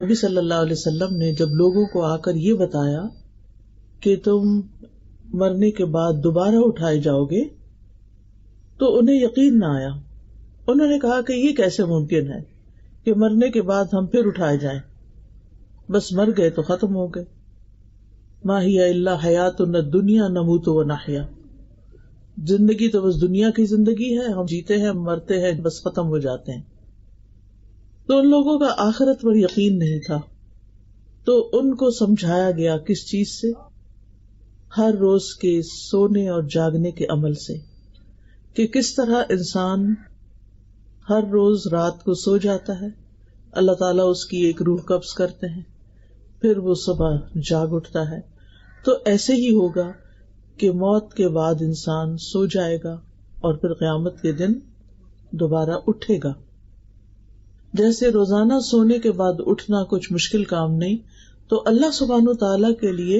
نبی صلی اللہ علیہ وسلم نے جب لوگوں کو آ کر یہ بتایا کہ تم مرنے کے بعد دوبارہ اٹھائے جاؤ گے تو انہیں یقین نہ آیا. انہوں نے کہا کہ یہ کیسے ممکن ہے کہ مرنے کے بعد ہم پھر اٹھائے جائیں، بس مر گئے تو ختم ہو گئے. ما ہی الا حیاتنا الدنیا نموت و نحیا، زندگی تو بس دنیا کی زندگی ہے، ہم جیتے ہیں مرتے ہیں بس ختم ہو جاتے ہیں. تو ان لوگوں کا آخرت پر یقین نہیں تھا، تو ان کو سمجھایا گیا کس چیز سے؟ ہر روز کے سونے اور جاگنے کے عمل سے، کہ کس طرح انسان ہر روز رات کو سو جاتا ہے، اللہ تعالیٰ اس کی ایک روح قبض کرتے ہیں، پھر وہ صبح جاگ اٹھتا ہے. تو ایسے ہی ہوگا کہ موت کے بعد انسان سو جائے گا اور پھر قیامت کے دن دوبارہ اٹھے گا. جیسے روزانہ سونے کے بعد اٹھنا کچھ مشکل کام نہیں، تو اللہ سبحانہ تعالیٰ کے لیے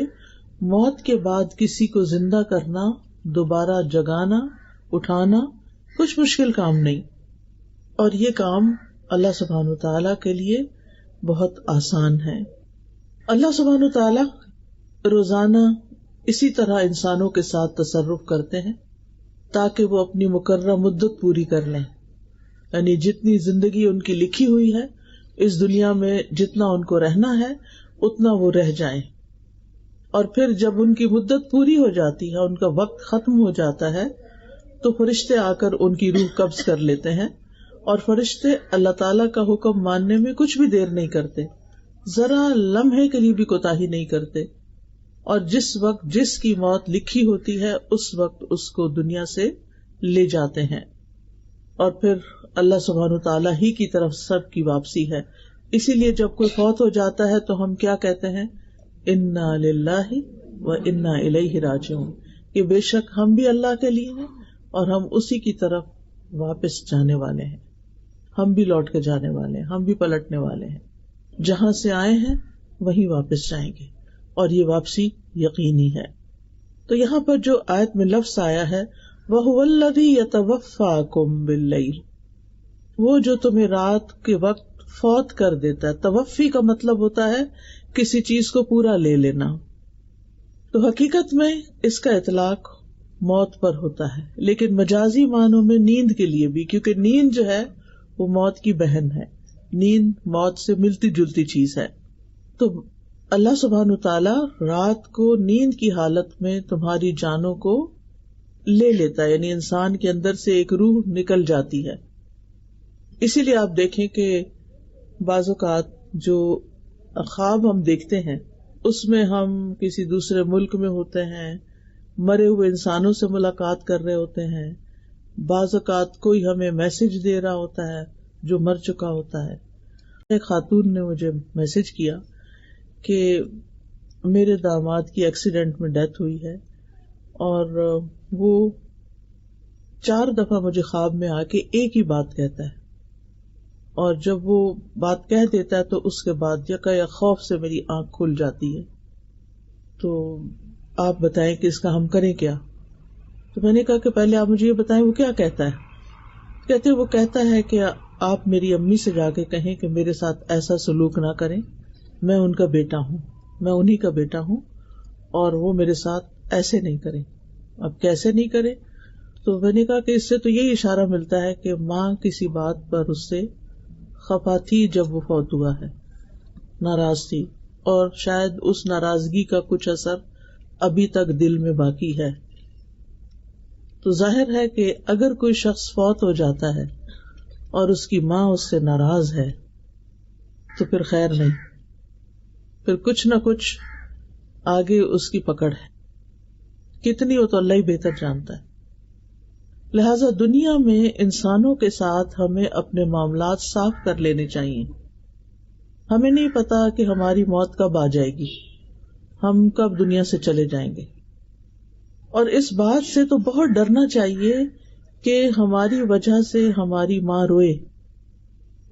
موت کے بعد کسی کو زندہ کرنا، دوبارہ جگانا، اٹھانا کچھ مشکل کام نہیں، اور یہ کام اللہ سبحانہ تعالیٰ کے لیے بہت آسان ہے. اللہ سبحانہ تعالیٰ روزانہ اسی طرح انسانوں کے ساتھ تصرف کرتے ہیں تاکہ وہ اپنی مقررہ مدت پوری کر لیں، یعنی جتنی زندگی ان کی لکھی ہوئی ہے اس دنیا میں، جتنا ان کو رہنا ہے اتنا وہ رہ جائیں، اور پھر جب ان کی مدت پوری ہو جاتی ہے، ان کا وقت ختم ہو جاتا ہے، تو فرشتے آ کر ان کی روح قبض کر لیتے ہیں. اور فرشتے اللہ تعالیٰ کا حکم ماننے میں کچھ بھی دیر نہیں کرتے، ذرا لمحے کے لیے بھی کوتاہی نہیں کرتے، اور جس وقت جس کی موت لکھی ہوتی ہے اس وقت اس کو دنیا سے لے جاتے ہیں. اور پھر اللہ سبحانہ تعالیٰ ہی کی طرف سب کی واپسی ہے. اسی لیے جب کوئی فوت ہو جاتا ہے تو ہم کیا کہتے ہیں؟ انا للہ و انا الیہ راجعون، کہ بے شک ہم بھی اللہ کے لیے ہیں اور ہم اسی کی طرف واپس جانے والے ہیں، ہم بھی لوٹ کے جانے والے ہیں، ہم بھی پلٹنے والے ہیں، جہاں سے آئے ہیں وہیں واپس جائیں گے، اور یہ واپسی یقینی ہے. تو یہاں پر جو آیت میں لفظ آیا ہے وَهُوَ الَّذِي يَتَوَفَّاكُم بِاللَّيْلِ، وہ جو تمہیں رات کے وقت فوت کر دیتا ہے. توفی کا مطلب ہوتا ہے کسی چیز کو پورا لے لینا. تو حقیقت میں اس کا اطلاق موت پر ہوتا ہے، لیکن مجازی معنوں میں نیند کے لیے بھی، کیونکہ نیند جو ہے وہ موت کی بہن ہے، نیند موت سے ملتی جلتی چیز ہے. تو اللہ سبحانہ تعالیٰ رات کو نیند کی حالت میں تمہاری جانوں کو لے لیتا ہے، یعنی انسان کے اندر سے ایک روح نکل جاتی ہے. اسی لیے آپ دیکھیں کہ بعض اوقات جو خواب ہم دیکھتے ہیں اس میں ہم کسی دوسرے ملک میں ہوتے ہیں، مرے ہوئے انسانوں سے ملاقات کر رہے ہوتے ہیں، بعض اوقات کوئی ہمیں میسج دے رہا ہوتا ہے جو مر چکا ہوتا ہے. ایک خاتون نے مجھے میسج کیا کہ میرے داماد کی ایکسیڈنٹ میں ڈیتھ ہوئی ہے، اور وہ 4 دفعہ مجھے خواب میں آ کے ایک ہی بات کہتا ہے، اور جب وہ بات کہہ دیتا ہے تو اس کے بعد یا خوف سے میری آنکھ کھل جاتی ہے. تو آپ بتائیں کہ اس کا ہم کریں کیا؟ تو میں نے کہا کہ پہلے آپ مجھے یہ بتائیں وہ کیا کہتا ہے. وہ کہتا ہے کہ آپ میری امی سے جا کے کہیں کہ میرے ساتھ ایسا سلوک نہ کریں، میں ان کا بیٹا ہوں، میں انہی کا بیٹا ہوں، اور وہ میرے ساتھ ایسے نہیں کریں. اب کیسے نہیں کرے؟ تو میں نے کہا کہ اس سے تو یہی اشارہ ملتا ہے کہ ماں کسی بات پر اس سے خفا تھی جب وہ فوت ہوا ہے، ناراض تھی، اور شاید اس ناراضگی کا کچھ اثر ابھی تک دل میں باقی ہے. تو ظاہر ہے کہ اگر کوئی شخص فوت ہو جاتا ہے اور اس کی ماں اس سے ناراض ہے تو پھر خیر نہیں، پھر کچھ نہ کچھ آگے اس کی پکڑ ہے. کتنی ہو تو اللہ ہی بہتر جانتا ہے. لہذا دنیا میں انسانوں کے ساتھ ہمیں اپنے معاملات صاف کر لینے چاہیے. ہمیں نہیں پتا کہ ہماری موت کب آ جائے گی، ہم کب دنیا سے چلے جائیں گے، اور اس بات سے تو بہت ڈرنا چاہیے کہ ہماری وجہ سے ہماری ماں روئے،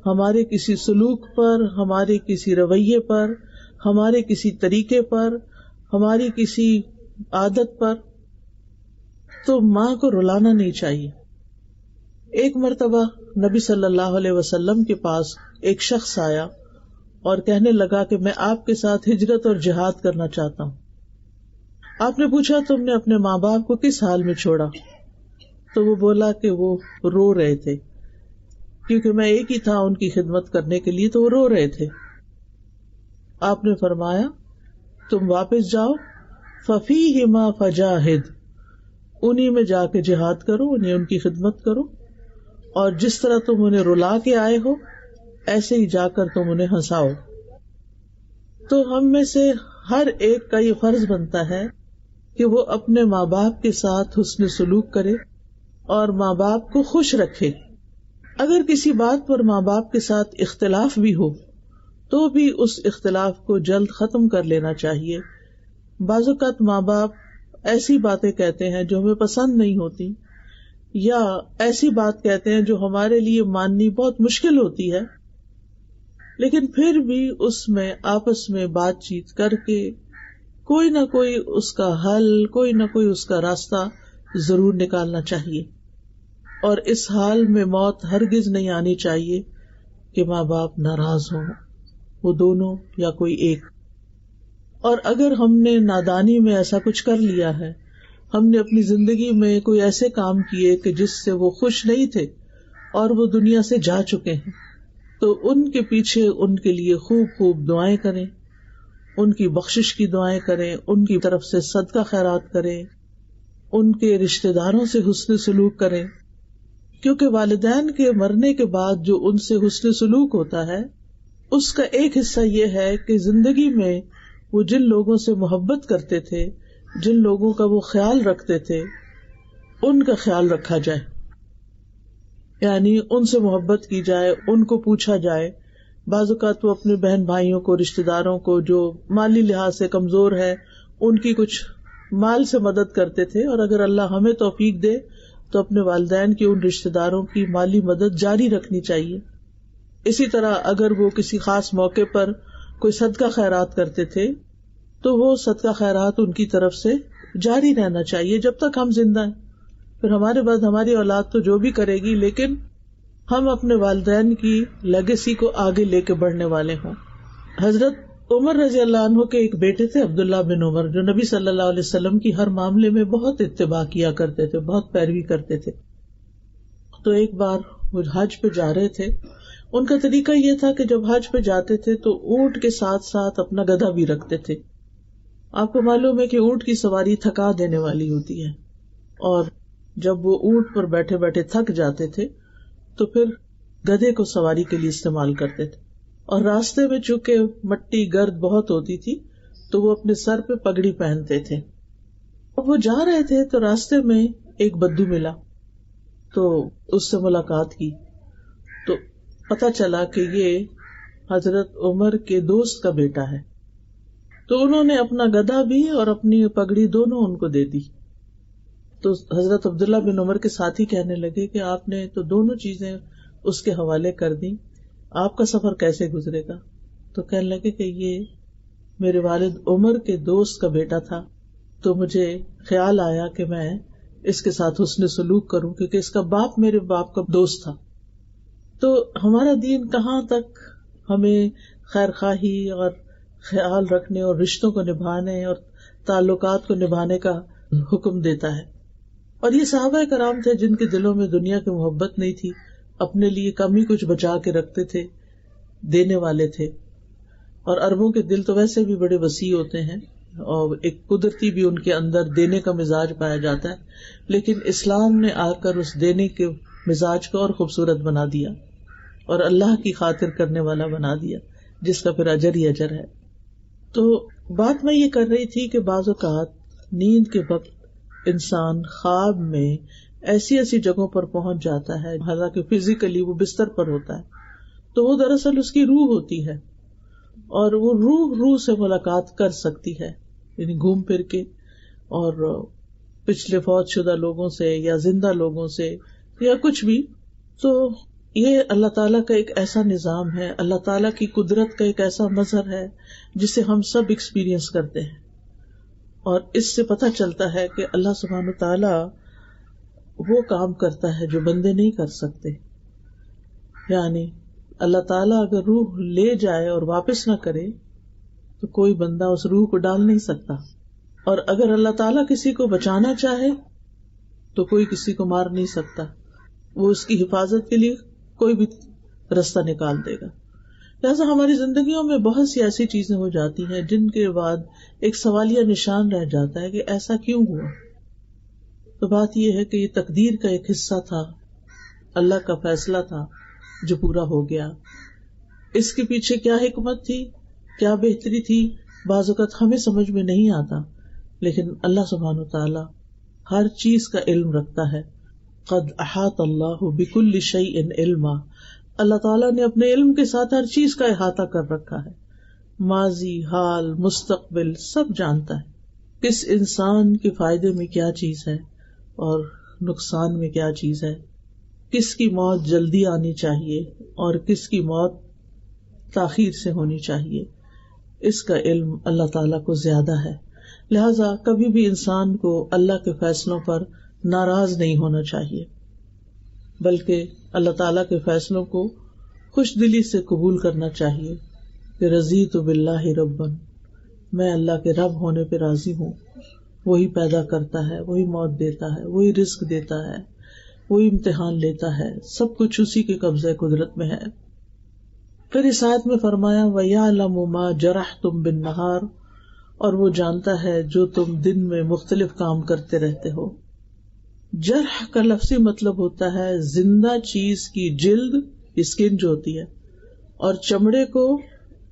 ہمارے کسی سلوک پر، ہمارے کسی رویے پر، ہمارے کسی طریقے پر، ہماری کسی عادت پر. تو ماں کو رلانا نہیں چاہیے. ایک مرتبہ نبی صلی اللہ علیہ وسلم کے پاس ایک شخص آیا اور کہنے لگا کہ میں آپ کے ساتھ ہجرت اور جہاد کرنا چاہتا ہوں. آپ نے پوچھا تم نے اپنے ماں باپ کو کس حال میں چھوڑا؟ تو وہ بولا کہ وہ رو رہے تھے، کیونکہ میں ایک ہی تھا ان کی خدمت کرنے کے لیے، تو وہ رو رہے تھے. آپ نے فرمایا تم واپس جاؤ، فَفِيهِمَا فَجَاهِدْ، انہی میں جا کے جہاد کرو، انہیں ان کی خدمت کرو، اور جس طرح تم انہیں رلا کے آئے ہو ایسے ہی جا کر تم انہیں ہنساؤ. تو ہم میں سے ہر ایک کا یہ فرض بنتا ہے کہ وہ اپنے ماں باپ کے ساتھ حسن سلوک کرے اور ماں باپ کو خوش رکھے. اگر کسی بات پر ماں باپ کے ساتھ اختلاف بھی ہو تو بھی اس اختلاف کو جلد ختم کر لینا چاہیے. بعض اوقات ماں باپ ایسی باتیں کہتے ہیں جو ہمیں پسند نہیں ہوتی، یا ایسی بات کہتے ہیں جو ہمارے لیے ماننی بہت مشکل ہوتی ہے، لیکن پھر بھی اس میں آپس میں بات چیت کر کے کوئی نہ کوئی اس کا حل، کوئی نہ کوئی اس کا راستہ ضرور نکالنا چاہیے. اور اس حال میں موت ہرگز نہیں آنی چاہیے کہ ماں باپ ناراض ہوں، وہ دونوں یا کوئی ایک. اور اگر ہم نے نادانی میں ایسا کچھ کر لیا ہے، ہم نے اپنی زندگی میں کوئی ایسے کام کیے کہ جس سے وہ خوش نہیں تھے اور وہ دنیا سے جا چکے ہیں، تو ان کے پیچھے ان کے لیے خوب خوب دعائیں کریں، ان کی بخشش کی دعائیں کریں، ان کی طرف سے صدقہ خیرات کریں، ان کے رشتہ داروں سے حسن سلوک کریں، کیونکہ والدین کے مرنے کے بعد جو ان سے حسن سلوک ہوتا ہے اس کا ایک حصہ یہ ہے کہ زندگی میں وہ جن لوگوں سے محبت کرتے تھے، جن لوگوں کا وہ خیال رکھتے تھے، ان کا خیال رکھا جائے، یعنی ان سے محبت کی جائے، ان کو پوچھا جائے. بعض اوقات وہ اپنے بہن بھائیوں کو، رشتہ داروں کو جو مالی لحاظ سے کمزور ہے ان کی کچھ مال سے مدد کرتے تھے، اور اگر اللہ ہمیں توفیق دے تو اپنے والدین کی ان رشتہ داروں کی مالی مدد جاری رکھنی چاہیے. اسی طرح اگر وہ کسی خاص موقع پر کوئی صدقہ خیرات کرتے تھے تو وہ صدقہ خیرات ان کی طرف سے جاری رہنا چاہیے جب تک ہم زندہ ہیں. پھر ہمارے بعد ہماری اولاد تو جو بھی کرے گی، لیکن ہم اپنے والدین کی لیگیسی کو آگے لے کے بڑھنے والے ہوں. حضرت عمر رضی اللہ عنہ کے ایک بیٹے تھے عبداللہ بن عمر، جو نبی صلی اللہ علیہ وسلم کی ہر معاملے میں بہت اتباع کیا کرتے تھے، بہت پیروی کرتے تھے. تو ایک بار وہ حج پہ جا رہے تھے. ان کا طریقہ یہ تھا کہ جب حج پہ جاتے تھے تو اونٹ کے ساتھ ساتھ اپنا گدھا بھی رکھتے تھے. آپ کو معلوم ہے کہ اونٹ کی سواری تھکا دینے والی ہوتی ہے، اور جب وہ اونٹ پر بیٹھے بیٹھے تھک جاتے تھے تو پھر گدھے کو سواری کے لیے استعمال کرتے تھے. اور راستے میں چونکہ مٹی گرد بہت ہوتی تھی تو وہ اپنے سر پہ پگڑی پہنتے تھے. اب وہ جا رہے تھے تو راستے میں ایک بدو ملا، تو اس سے ملاقات کی تو پتا چلا کہ یہ حضرت عمر کے دوست کا بیٹا ہے. تو انہوں نے اپنا گدھا بھی اور اپنی پگڑی دونوں ان کو دے دی. تو حضرت عبداللہ بن عمر کے ساتھی کہنے لگے کہ آپ نے تو دونوں چیزیں اس کے حوالے کر دی، آپ کا سفر کیسے گزرے گا؟ تو کہنے لگے کہ یہ میرے والد عمر کے دوست کا بیٹا تھا، تو مجھے خیال آیا کہ میں اس کے ساتھ حسن سلوک کروں، کیونکہ اس کا باپ میرے باپ کا دوست تھا. تو ہمارا دین کہاں تک ہمیں خیر خواہی اور خیال رکھنے اور رشتوں کو نبھانے اور تعلقات کو نبھانے کا حکم دیتا ہے. اور یہ صحابہ کرام تھے جن کے دلوں میں دنیا کی محبت نہیں تھی، اپنے لیے کم ہی کچھ بچا کے رکھتے تھے، دینے والے تھے. اور عربوں کے دل تو ویسے بھی بڑے وسیع ہوتے ہیں، اور ایک قدرتی بھی ان کے اندر دینے کا مزاج پایا جاتا ہے، لیکن اسلام نے آ کر اس دینے کے مزاج کو اور خوبصورت بنا دیا اور اللہ کی خاطر کرنے والا بنا دیا، جس کا پھر اجر ہی اجر ہے. تو بات میں یہ کر رہی تھی کہ بعض اوقات نیند کے وقت انسان خواب میں ایسی ایسی جگہوں پر پہنچ جاتا ہے، حالانکہ فزیکلی وہ بستر پر ہوتا ہے، تو وہ دراصل اس کی روح ہوتی ہے، اور وہ روح سے ملاقات کر سکتی ہے، یعنی گھوم پھر کے، اور پچھلے فوت شدہ لوگوں سے یا زندہ لوگوں سے یا کچھ بھی. تو یہ اللہ تعالیٰ کا ایک ایسا نظام ہے، اللہ تعالیٰ کی قدرت کا ایک ایسا مظہر ہے جسے ہم سب ایکسپیرینس کرتے ہیں. اور اس سے پتہ چلتا ہے کہ اللہ سبحانہ تعالیٰ وہ کام کرتا ہے جو بندے نہیں کر سکتے. یعنی اللہ تعالیٰ اگر روح لے جائے اور واپس نہ کرے تو کوئی بندہ اس روح کو ڈال نہیں سکتا، اور اگر اللہ تعالیٰ کسی کو بچانا چاہے تو کوئی کسی کو مار نہیں سکتا، وہ اس کی حفاظت کے لیے کوئی بھی رستہ نکال دے گا۔ لہٰذا ہماری زندگیوں میں بہت سی ایسی چیزیں ہو جاتی ہیں جن کے بعد ایک سوالیہ نشان رہ جاتا ہے کہ ایسا کیوں ہوا۔ تو بات یہ ہے کہ یہ تقدیر کا ایک حصہ تھا، اللہ کا فیصلہ تھا جو پورا ہو گیا۔ اس کے پیچھے کیا حکمت تھی، کیا بہتری تھی، بعض اوقات ہمیں سمجھ میں نہیں آتا، لیکن اللہ سبحانہ وتعالی ہر چیز کا علم رکھتا ہے۔ قد احاط اللہ بکل شیء علما، اللہ تعالیٰ نے اپنے علم کے ساتھ ہر چیز کا احاطہ کر رکھا ہے، ماضی، حال، مستقبل سب جانتا ہے۔ کس انسان کے فائدے میں کیا چیز ہے اور نقصان میں کیا چیز ہے، کس کی موت جلدی آنی چاہیے اور کس کی موت تاخیر سے ہونی چاہیے، اس کا علم اللہ تعالیٰ کو زیادہ ہے۔ لہذا کبھی بھی انسان کو اللہ کے فیصلوں پر ناراض نہیں ہونا چاہیے، بلکہ اللہ تعالیٰ کے فیصلوں کو خوش دلی سے قبول کرنا چاہیے کہ رضیت باللہ ربا، میں اللہ کے رب ہونے پہ راضی ہوں، وہی پیدا کرتا ہے، وہی موت دیتا ہے، وہی رزق دیتا ہے، وہی امتحان لیتا ہے، سب کچھ اسی کے قبضہ قدرت میں ہے۔ پھر اس آیت میں فرمایا وَيَعْلَمُ مَا جَرَحْتُمْ بِالنَّهَارِ، اور وہ جانتا ہے جو تم دن میں مختلف کام کرتے رہتے ہو۔ جرح کا لفظی مطلب ہوتا ہے زندہ چیز کی جلد، اسکن جو ہوتی ہے، اور چمڑے کو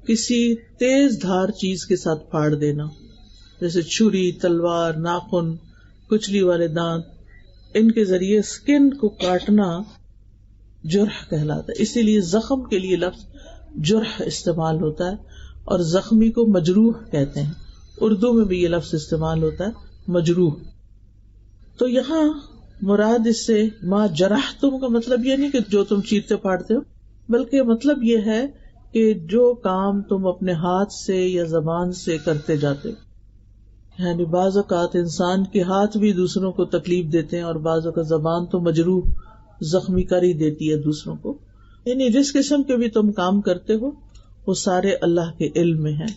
کسی تیز دھار چیز کے ساتھ پھاڑ دینا، جیسے چھری، تلوار، ناخن، کچلی والے دانت، ان کے ذریعے اسکن کو کاٹنا جرح کہلاتا ہے۔ اسی لیے زخم کے لیے لفظ جرح استعمال ہوتا ہے، اور زخمی کو مجروح کہتے ہیں۔ اردو میں بھی یہ لفظ استعمال ہوتا ہے مجروح۔ تو یہاں مراد اس سے ما جرحتم کا مطلب یہ نہیں کہ جو تم چیرتے پھاڑتے ہو، بلکہ مطلب یہ ہے کہ جو کام تم اپنے ہاتھ سے یا زبان سے کرتے جاتے ہو، یعنی بعض اوقات انسان کے ہاتھ بھی دوسروں کو تکلیف دیتے ہیں، اور بعض اوقات زبان تو مجروح زخمی کر ہی دیتی ہے دوسروں کو۔ یعنی جس قسم کے بھی تم کام کرتے ہو وہ سارے اللہ کے علم میں ہیں۔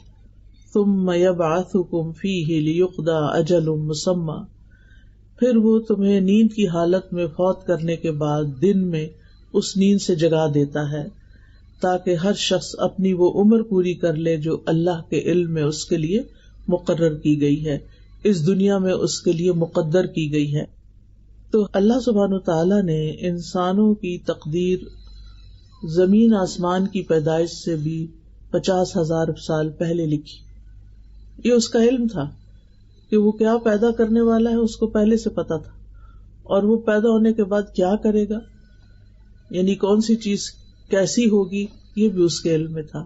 ثم یبعثکم فیہ لیقضی اجل مسمی، پھر وہ تمہیں نیند کی حالت میں فوت کرنے کے بعد دن میں اس نیند سے جگا دیتا ہے، تاکہ ہر شخص اپنی وہ عمر پوری کر لے جو اللہ کے علم میں اس کے لیے مقرر کی گئی ہے، اس دنیا میں اس کے لیے مقدر کی گئی ہے۔ تو اللہ سبحانہ وتعالیٰ نے انسانوں کی تقدیر زمین آسمان کی پیدائش سے بھی 50,000 سال پہلے لکھی۔ یہ اس کا علم تھا کہ وہ کیا پیدا کرنے والا ہے، اس کو پہلے سے پتا تھا، اور وہ پیدا ہونے کے بعد کیا کرے گا، یعنی کون سی چیز کیسی ہوگی، یہ بھی اس کے علم میں تھا۔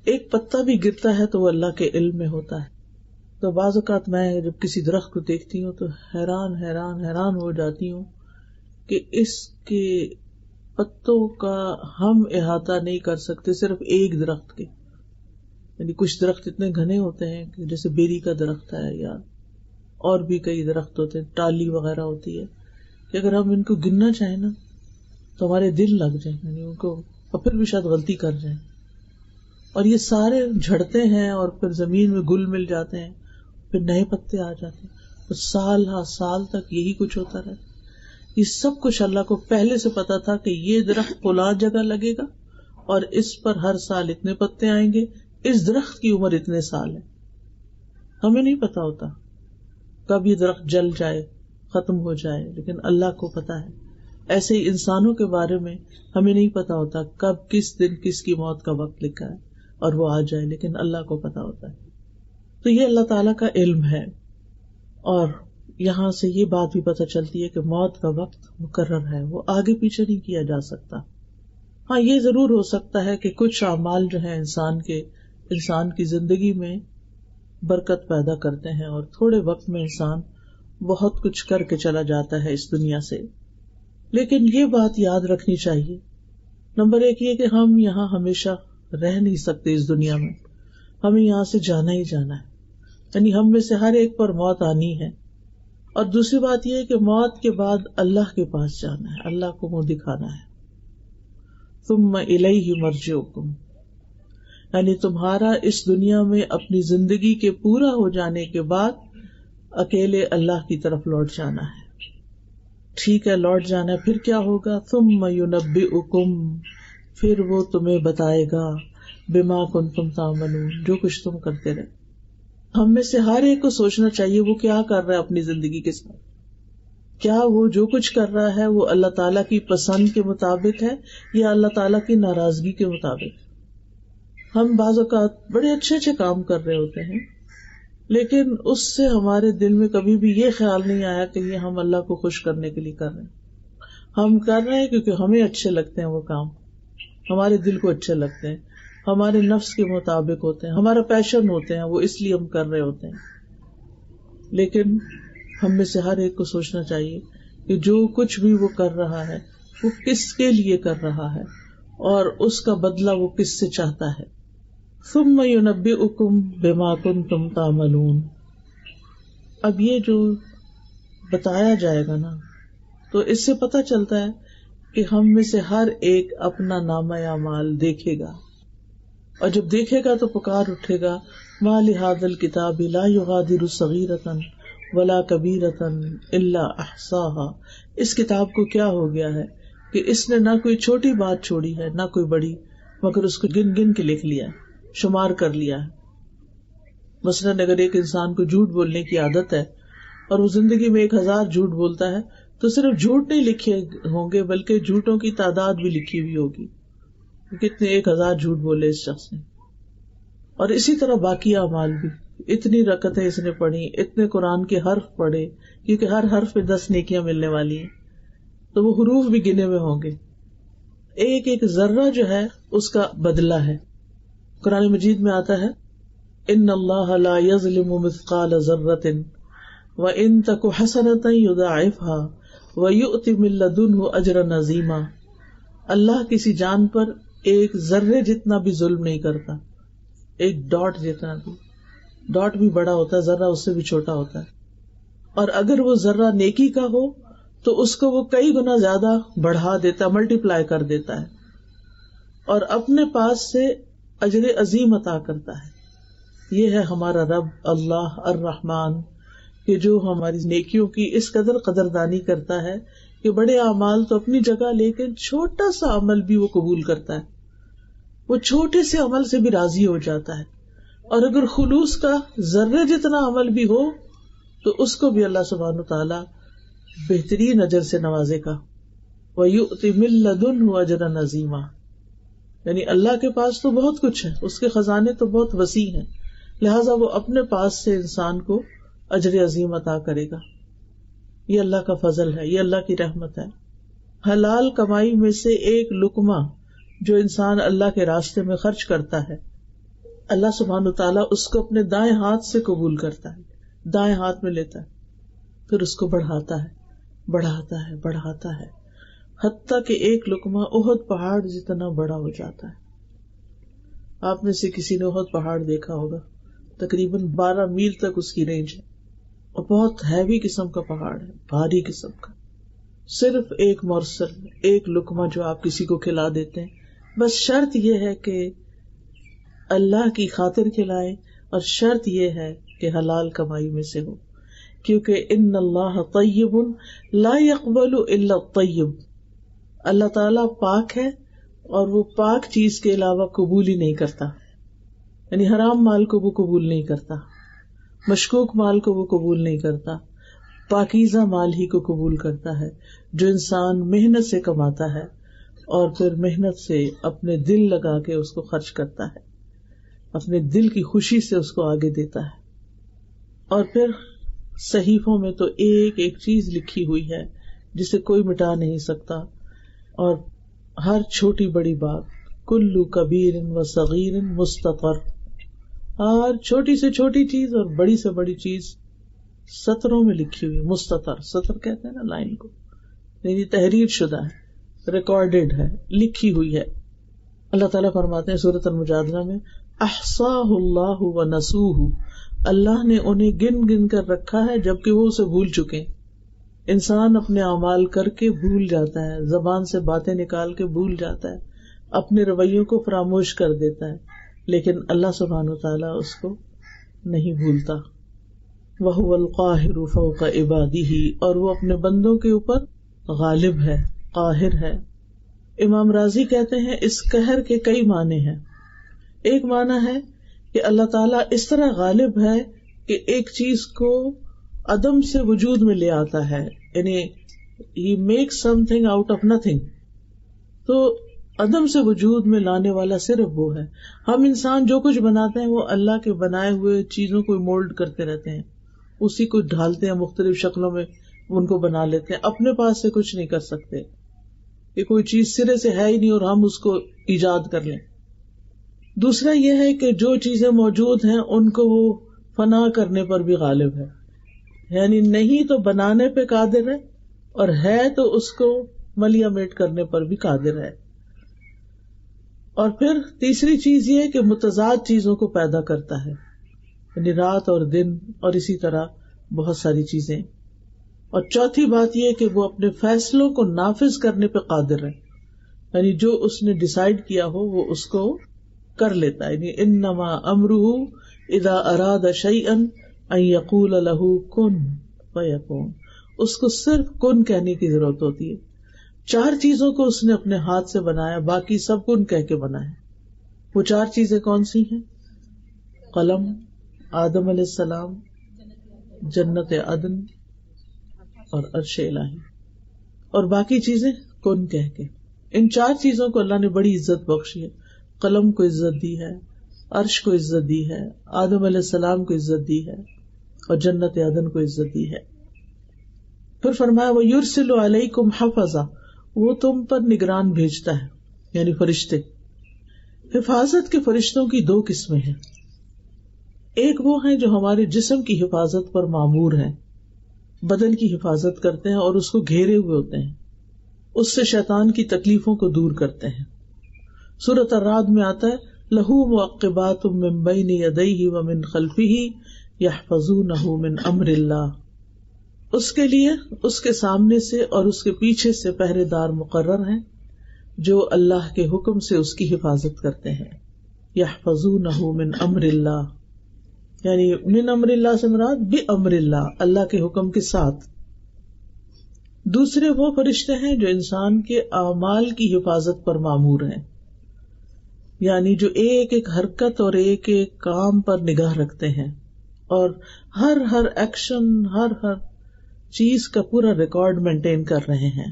ایک پتا بھی گرتا ہے تو وہ اللہ کے علم میں ہوتا ہے۔ تو بعض اوقات میں جب کسی درخت کو دیکھتی ہوں تو حیران ہو جاتی ہوں کہ اس کے پتوں کا ہم احاطہ نہیں کر سکتے صرف ایک درخت کے، یعنی کچھ درخت اتنے گھنے ہوتے ہیں کہ جیسے بیری کا درخت ہے یا اور بھی کئی درخت ہوتے ہیں، ٹالی وغیرہ ہوتی ہے، کہ اگر ہم ان کو گننا چاہیں نا تو ہمارے دل لگ جائیں، یعنی ان کو، اور پھر بھی شاید غلطی کر جائیں، اور یہ سارے جھڑتے ہیں اور پھر زمین میں گل مل جاتے ہیں، پھر نئے پتے آ جاتے ہیں، اور سال ہر سال تک یہی کچھ ہوتا رہتا۔ یہ سب کچھ اللہ کو پہلے سے پتا تھا کہ یہ درخت فلاں جگہ لگے گا اور اس پر ہر سال اتنے پتے آئیں گے، اس درخت کی عمر اتنے سال ہے۔ ہمیں نہیں پتا ہوتا کب یہ درخت جل جائے، ختم ہو جائے، لیکن اللہ کو پتا ہے۔ ایسے ہی انسانوں کے بارے میں ہمیں نہیں پتا ہوتا کب کس دن کس کی موت کا وقت لکھا ہے اور وہ آ جائے، لیکن اللہ کو پتا ہوتا ہے۔ تو یہ اللہ تعالیٰ کا علم ہے، اور یہاں سے یہ بات بھی پتہ چلتی ہے کہ موت کا وقت مقرر ہے، وہ آگے پیچھے نہیں کیا جا سکتا۔ ہاں یہ ضرور ہو سکتا ہے کہ کچھ اعمال جو ہیں انسان کی زندگی میں برکت پیدا کرتے ہیں، اور تھوڑے وقت میں انسان بہت کچھ کر کے چلا جاتا ہے اس دنیا سے، لیکن یہ بات یاد رکھنی چاہیے، نمبر ایک یہ کہ ہم یہاں ہمیشہ رہ نہیں سکتے اس دنیا میں، ہمیں یہاں سے جانا ہی جانا ہے، یعنی ہم میں سے ہر ایک پر موت آنی ہے۔ اور دوسری بات یہ ہے کہ موت کے بعد اللہ کے پاس جانا ہے، اللہ کو منہ دکھانا ہے۔ ثم الیہ مرجعکم، یعنی تمہارا اس دنیا میں اپنی زندگی کے پورا ہو جانے کے بعد اکیلے اللہ کی طرف لوٹ جانا ہے. ٹھیک ہے، لوٹ جانا ہے، پھر کیا ہوگا؟ ثم ینبئکم، پھر وہ تمہیں بتائے گا بما کنتم تعملون، جو کچھ تم کرتے رہے. ہم میں سے ہر ایک کو سوچنا چاہیے وہ کیا کر رہا ہے اپنی زندگی کے ساتھ. کیا وہ جو کچھ کر رہا ہے وہ اللہ تعالیٰ کی پسند کے مطابق ہے یا اللہ تعالیٰ کی ناراضگی کے مطابق؟ ہم بعض اوقات بڑے اچھے اچھے کام کر رہے ہوتے ہیں، لیکن اس سے ہمارے دل میں کبھی بھی یہ خیال نہیں آیا کہ یہ ہم اللہ کو خوش کرنے کے لیے کر رہے ہیں. ہم کر رہے ہیں کیونکہ ہمیں اچھے لگتے ہیں، وہ کام ہمارے دل کو اچھے لگتے ہیں، ہمارے نفس کے مطابق ہوتے ہیں، ہمارا پیشن ہوتے ہیں، وہ اس لیے ہم کر رہے ہوتے ہیں. لیکن ہم میں سے ہر ایک کو سوچنا چاہیے کہ جو کچھ بھی وہ کر رہا ہے وہ کس کے لیے کر رہا ہے اور اس کا بدلہ وہ کس سے چاہتا ہے. ثم ینبئکم بما کنتم تعملون. اب یہ جو بتایا جائے گا نا، تو اس سے پتہ چلتا ہے کہ ہم میں سے ہر ایک اپنا نامہ اعمال دیکھے گا، اور جب دیکھے گا تو پکار اٹھے گا ما لہذا الکتاب لا یغادر صغیرۃ ولا کبیرۃ الا احصاها. اس کتاب کو کیا ہو گیا ہے کہ اس نے نہ کوئی چھوٹی بات چھوڑی ہے نہ کوئی بڑی، مگر اس کو گن گن کے لکھ لیا ہے، شمار کر لیا ہے. مثلاً اگر ایک انسان کو جھوٹ بولنے کی عادت ہے اور وہ زندگی میں 1000 جھوٹ بولتا ہے تو صرف جھوٹ نہیں لکھے ہوں گے بلکہ جھوٹوں کی تعداد بھی لکھی ہوئی ہوگی، کتنے 1000 جھوٹ بولے اس شخص نے. اور اسی طرح باقی اعمال بھی، اتنی رکعتیں اس نے پڑھی، اتنے قرآن کے حرف پڑھے، کیونکہ ہر حرف پہ 10 نیکیاں ملنے والی ہیں، تو وہ حروف بھی گنے ہوئے ہوں گے. ایک ایک ذرہ جو ہے اس کا بدلہ ہے. قرآن مجید میں آتا ہے ان اللہ لا یظلم مثقال ذرۃ وان تک حسنۃ یضاعفها ویؤت من لدنہ اجرا عظیما. اللہ کسی جان پر ایک ذرے جتنا بھی ظلم نہیں کرتا، ایک ڈاٹ جتنا بھی، ڈاٹ بھی بڑا ہوتا ہے، ذرہ اس سے بھی چھوٹا ہوتا ہے، اور اگر وہ ذرہ نیکی کا ہو تو اس کو وہ کئی گنا زیادہ بڑھا دیتا، ملٹی پلائی کر دیتا ہے، اور اپنے پاس سے اجر عظیم عطا کرتا ہے. یہ ہے ہمارا رب اللہ الرحمن، کہ جو ہماری نیکیوں کی اس قدر قدردانی کرتا ہے کہ بڑے اعمال تو اپنی جگہ، لیکن چھوٹا سا عمل بھی وہ قبول کرتا ہے. وہ چھوٹے سے عمل سے بھی راضی ہو جاتا ہے، اور اگر خلوص کا ذرے جتنا عمل بھی ہو تو اس کو بھی اللہ سبحانہ وتعالی بہترین اجر سے نوازے گا. وَيُؤْتِ مِن لَدُنْهُ أَجْرًا عَظِيمًا. یعنی اللہ کے پاس تو بہت کچھ ہے، اس کے خزانے تو بہت وسیع ہیں، لہٰذا وہ اپنے پاس سے انسان کو اجر عظیم عطا کرے گا. یہ اللہ کا فضل ہے، یہ اللہ کی رحمت ہے. حلال کمائی میں سے ایک لقمہ جو انسان اللہ کے راستے میں خرچ کرتا ہے، اللہ سبحانہ تعالیٰ اس کو اپنے دائیں ہاتھ سے قبول کرتا ہے، دائیں ہاتھ میں لیتا ہے، پھر اس کو بڑھاتا ہے، بڑھاتا ہے، بڑھاتا ہے، حتیٰ کہ ایک لقمہ احد پہاڑ جتنا بڑا ہو جاتا ہے. آپ میں سے کسی نے احد پہاڑ دیکھا ہوگا، تقریباً 12 میل تک اس کی رینج ہے، اور بہت ہیوی قسم کا پہاڑ ہے، بھاری قسم کا. صرف ایک مورسل، ایک لقمہ جو آپ کسی کو کھلا دیتے ہیں، بس شرط یہ ہے کہ اللہ کی خاطر کھلائیں، اور شرط یہ ہے کہ حلال کمائی میں سے ہو، کیونکہ ان اللہ طیب لا يقبل الا الطیب. اللہ تعالیٰ پاک ہے اور وہ پاک چیز کے علاوہ قبول ہی نہیں کرتا. یعنی حرام مال کو وہ قبول نہیں کرتا، مشکوک مال کو وہ قبول نہیں کرتا، پاکیزہ مال ہی کو قبول کرتا ہے جو انسان محنت سے کماتا ہے اور پھر محنت سے اپنے دل لگا کے اس کو خرچ کرتا ہے، اپنے دل کی خوشی سے اس کو آگے دیتا ہے. اور پھر صحیفوں میں تو ایک ایک چیز لکھی ہوئی ہے جسے کوئی مٹا نہیں سکتا، اور ہر چھوٹی بڑی بات کل کبیر و صغیر مستطر، ہر چھوٹی سے چھوٹی چیز اور بڑی سے بڑی چیز سطروں میں لکھی ہوئی. مستطر، سطر کہتے ہیں نا لائن کو، یعنی تحریر شدہ ہے، ریکارڈڈ ہے، لکھی ہوئی ہے. اللہ تعالیٰ فرماتے ہیں سورۃ المجادلہ میں احصاہ اللہ ونسوہ، اللہ نے انہیں گن گن کر رکھا ہے جبکہ وہ اسے بھول چکے. انسان اپنے اعمال کر کے بھول جاتا ہے، زبان سے باتیں نکال کے بھول جاتا ہے، اپنے رویوں کو فراموش کر دیتا ہے، لیکن اللہ سبحانہ وتعالیٰ اس کو نہیں بھولتا. وَهُوَ الْقَاهِرُ فَوْقَ عِبَادِهِ، اور وہ اپنے بندوں کے اوپر غالب ہے، قاہر ہے. امام راضی کہتے ہیں اس قہر کے کئی معنی ہیں. ایک معنی ہے کہ اللہ تعالیٰ اس طرح غالب ہے کہ ایک چیز کو عدم سے وجود میں لے آتا ہے، یعنی he makes something out of nothing. تو عدم سے وجود میں لانے والا صرف وہ ہے. ہم انسان جو کچھ بناتے ہیں وہ اللہ کے بنائے ہوئے چیزوں کو مولڈ کرتے رہتے ہیں، اسی کو ڈھالتے ہیں، مختلف شکلوں میں ان کو بنا لیتے ہیں. اپنے پاس سے کچھ نہیں کر سکتے کہ کوئی چیز سرے سے ہے ہی نہیں اور ہم اس کو ایجاد کر لیں. دوسرا یہ ہے کہ جو چیزیں موجود ہیں ان کو وہ فنا کرنے پر بھی غالب ہے، یعنی نہیں تو بنانے پہ قادر ہے، اور ہے تو اس کو ملیا میٹ کرنے پر بھی قادر ہے. اور پھر تیسری چیز یہ کہ متضاد چیزوں کو پیدا کرتا ہے، یعنی رات اور دن اور اسی طرح بہت ساری چیزیں. اور چوتھی بات یہ کہ وہ اپنے فیصلوں کو نافذ کرنے پہ قادر ہے، یعنی جو اس نے ڈیسائیڈ کیا ہو وہ اس کو کر لیتا ہے. یعنی انما امرہ اذا اراد شیئا ان یقول له کن فیکون، اس کو صرف کن کہنے کی ضرورت ہوتی ہے. 4 چیزوں کو اس نے اپنے ہاتھ سے بنایا، باقی سب کن کہہ کے بنایا. وہ 4 چیزیں کون سی ہیں؟ قلم، آدم علیہ السلام، جنت عدن اور عرش الہی، اور باقی چیزیں کن کہہ کے. ان 4 چیزوں کو اللہ نے بڑی عزت بخشی ہے. قلم کو عزت دی ہے، عرش کو عزت دی ہے، آدم علیہ السلام کو عزت دی ہے، اور جنت عدن کو عزت دی ہے. پھر فرمایا وَيُرْسِلُ عَلَيْكُمْ حَفَظًا، وہ تم پر نگران بھیجتا ہے، یعنی فرشتے. حفاظت کے فرشتوں کی 2 قسمیں ہیں. ایک وہ ہیں جو ہمارے جسم کی حفاظت پر مامور ہیں، بدن کی حفاظت کرتے ہیں اور اس کو گھیرے ہوئے ہوتے ہیں، اس سے شیطان کی تکلیفوں کو دور کرتے ہیں. سورۃ الرعد میں آتا ہے لَهُ مُعَقِّبَاتٌ مِّن بَيْنِ يَدَيْهِ وَمِن خَلْفِهِ يَحْفَظُونَهُ مِنْ أَمْرِ اللَّهِ، اس کے لیے اس کے سامنے سے اور اس کے پیچھے سے پہرے دار مقرر ہیں جو اللہ کے حکم سے اس کی حفاظت کرتے ہیں. يَحْفَظُونَهُ مِنْ أَمْرِ اللَّهِ، یعنی من امر اللہ سے مراد بِأَمْرِ اللَّهِ، اللہ کے حکم کے ساتھ. دوسرے وہ فرشتے ہیں جو انسان کے اعمال کی حفاظت پر مامور ہیں، یعنی جو ایک ایک حرکت اور ایک ایک کام پر نگاہ رکھتے ہیں اور ہر ایکشن، ہر چیز کا پورا ریکارڈ مینٹین کر رہے ہیں.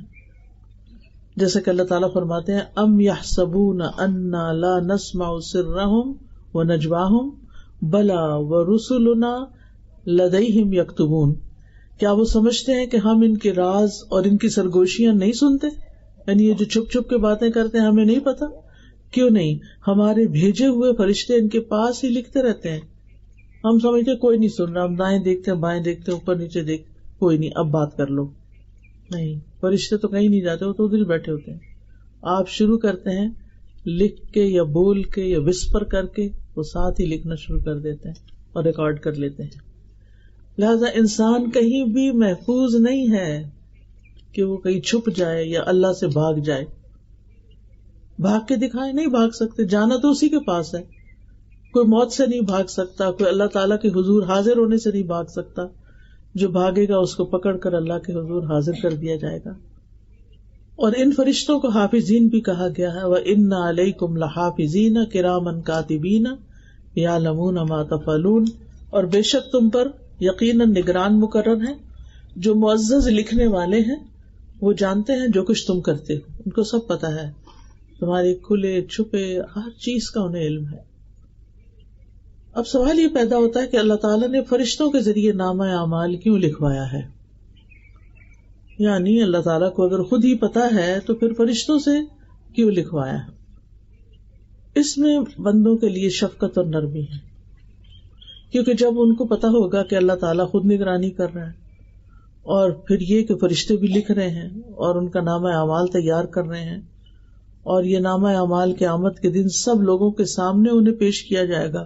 جیسے کہ اللہ تعالیٰ فرماتے ہیں ام یحسبون انا لا نسمع سرهم ونجواهم بلا ورسلنا لدیہم یکتبون، کیا وہ سمجھتے ہیں کہ ہم ان کے راز اور ان کی سرگوشیاں نہیں سنتے؟ یعنی یہ جو چھپ چھپ کے باتیں کرتے ہیں ہمیں نہیں پتا؟ کیوں نہیں، ہمارے بھیجے ہوئے فرشتے ان کے پاس ہی لکھتے رہتے ہیں. ہم سمجھتے کوئی نہیں سن رہا، ہم دائیں دیکھتے ہیں، بائیں دیکھتے ہیں، اوپر نیچے دیکھ، کوئی نہیں اب بات کر لو. نہیں، فرشتے تو کہیں نہیں جاتے، وہ تو ادھر ہی بیٹھے ہوتے ہیں. آپ شروع کرتے ہیں لکھ کے یا بول کے یا وسپر کر کے، وہ ساتھ ہی لکھنا شروع کر دیتے ہیں اور ریکارڈ کر لیتے ہیں. لہذا انسان کہیں بھی محفوظ نہیں ہے کہ وہ کہیں چھپ جائے یا اللہ سے بھاگ جائے. بھاگ کے دکھائے نہیں بھاگ سکتے، جانا تو اسی کے پاس ہے. کوئی موت سے نہیں بھاگ سکتا، کوئی اللہ تعالیٰ کے حضور حاضر ہونے سے نہیں بھاگ سکتا. جو بھاگے گا اس کو پکڑ کر اللہ کے حضور حاضر کر دیا جائے گا. اور ان فرشتوں کو حافظین بھی کہا گیا ہے. وَإِنَّ عَلَيْكُمْ لَحَافِظِينَ كِرَامًا كَاتِبِينَ يَعْلَمُونَ مَا تَفْعَلُونَ، اور بے شک تم پر یقیناً نگران مقرر ہیں جو معزز لکھنے والے ہیں، وہ جانتے ہیں جو کچھ تم کرتے ہو. ان کو سب پتا ہے، تمہارے کھلے چھپے ہر چیز کا انہیں علم ہے. اب سوال یہ پیدا ہوتا ہے کہ اللہ تعالیٰ نے فرشتوں کے ذریعے نامہ اعمال کیوں لکھوایا ہے؟ یعنی اللہ تعالیٰ کو اگر خود ہی پتا ہے تو پھر فرشتوں سے کیوں لکھوایا ہے؟ اس میں بندوں کے لیے شفقت اور نرمی ہے، کیونکہ جب ان کو پتا ہوگا کہ اللہ تعالیٰ خود نگرانی کر رہا ہے، اور پھر یہ کہ فرشتے بھی لکھ رہے ہیں اور ان کا نامہ اعمال تیار کر رہے ہیں، اور یہ نامہ اعمال قیامت کے دن سب لوگوں کے سامنے انہیں پیش کیا جائے گا،